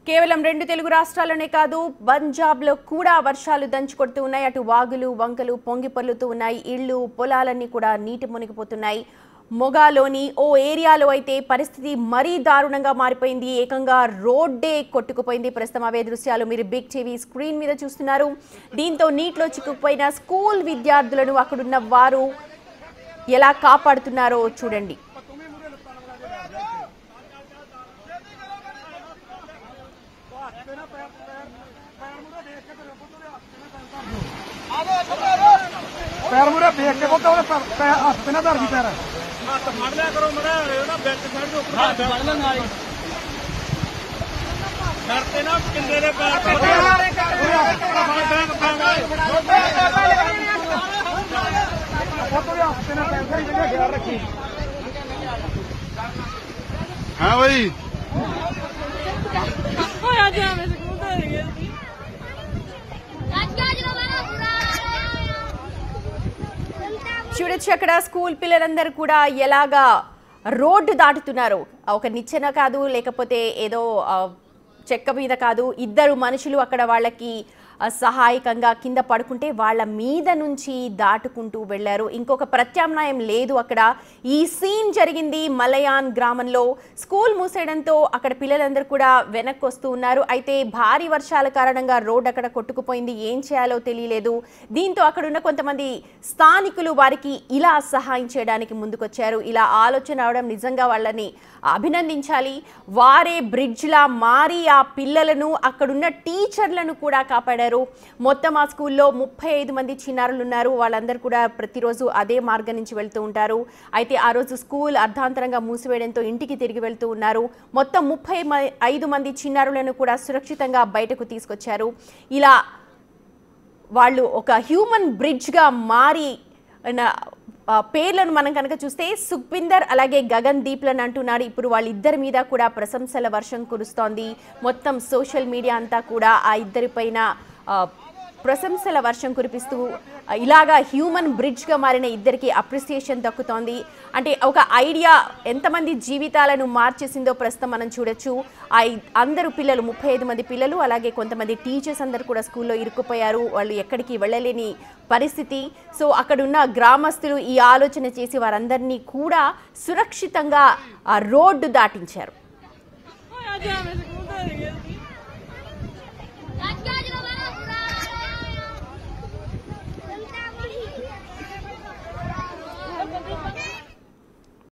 కేవలం రెండు తెలుగు రాష్ట్రాల్లోనే కాదు పంజాబ్లో కూడా వర్షాలు దంచుకొడుతూ ఉన్నాయి. అటు వాగులు వంకలు పొంగి పొర్లుతూ ఉన్నాయి. ఇళ్ళు పొలాలన్నీ కూడా నీటి మునిగిపోతున్నాయి. మొగాలోని ఓ ఏరియాలో అయితే పరిస్థితి మరీ దారుణంగా మారిపోయింది. ఏకంగా రోడ్డే కొట్టుకుపోయింది. ప్రస్తుతం అవే దృశ్యాలు మీరు బిగ్ టీవీ స్క్రీన్ మీద చూస్తున్నారు. దీంతో నీటిలో చిక్కుకుపోయిన స్కూల్ విద్యార్థులను అక్కడున్న వారు ఎలా కాపాడుతున్నారో చూడండి. पैर मुरे देख के बोलते हस्ते ना धर दी पैर हथ फड़ लिया करो मरा ना बैक साइड के ऊपर हाथ फड़ लेना डरते ना किंदे दे पैर हस्ते ना पैर की ख्याल रखी। हाँ भाई చూడొచ్చు అక్కడ స్కూల్ పిల్లలందరూ కూడా ఎలాగా రోడ్డు దాటుతున్నారు. ఒక నిచ్చెన కాదు, లేకపోతే ఏదో చెక్క మీద కాదు, ఇద్దరు మనుషులు అక్కడ వాళ్ళకి సహాయకంగా కింద పడుకుంటే వాళ్ళ మీద నుంచి దాటుకుంటూ వెళ్ళారు. ఇంకొక ప్రత్యామ్నాయం లేదు. అక్కడ ఈ సీన్ జరిగింది మలయాన్ గ్రామంలో. స్కూల్ మూసేయడంతో అక్కడ పిల్లలందరూ కూడా వెనక్కి వస్తూ ఉన్నారు. అయితే భారీ వర్షాల కారణంగా రోడ్ అక్కడ కొట్టుకుపోయింది. ఏం చేయాలో తెలియలేదు. దీంతో అక్కడున్న కొంతమంది స్థానికులు వారికి ఇలా సహాయం చేయడానికి ముందుకొచ్చారు. ఇలా ఆలోచన రావడం నిజంగా వాళ్ళని అభినందించాలి. వారే బ్రిడ్జ్లా మారి ఆ పిల్లలను అక్కడున్న టీచర్లను కూడా కాపాడారు. మొత్తం ఆ స్కూల్లో 35 మంది చిన్నారులు ఉన్నారు. వాళ్ళందరూ కూడా ప్రతిరోజు అదే మార్గం నుంచి వెళ్తూ ఉంటారు. అయితే ఆ రోజు స్కూల్ అర్ధాంతరంగా మూసివేయడంతో ఇంటికి తిరిగి వెళ్తూ ఉన్నారు. మొత్తం 35 మంది చిన్నారులను కూడా సురక్షితంగా బయటకు తీసుకొచ్చారు. ఇలా వాళ్ళు ఒక హ్యూమన్ బ్రిడ్జ్గా మారి పేర్లను మనం కనుక చూస్తే సుఖ్బిందర్ అలాగే గగన్ దీప్లను అంటున్నారు. ఇప్పుడు వాళ్ళిద్దరి మీద కూడా ప్రశంసల వర్షం కురుస్తోంది. మొత్తం సోషల్ మీడియా అంతా కూడా ఆ ఇద్దరిపైన ప్రశంసల వర్షం కురిపిస్తూ ఇలాగా హ్యూమన్ బ్రిడ్జ్గా మారిన ఇద్దరికి అప్రిసియేషన్ దక్కుతోంది. అంటే ఒక ఐడియా ఎంతమంది జీవితాలను మార్చేసిందో ప్రస్తుతం మనం చూడొచ్చు. అందరూ పిల్లలు 35 మంది పిల్లలు అలాగే కొంతమంది టీచర్స్ అందరూ కూడా స్కూల్లో ఇరుక్కుపోయారు. వాళ్ళు ఎక్కడికి వెళ్ళలేని పరిస్థితి. సో అక్కడున్న గ్రామస్తులు ఈ ఆలోచన చేసి వారందరినీ కూడా సురక్షితంగా రోడ్డు దాటించారు.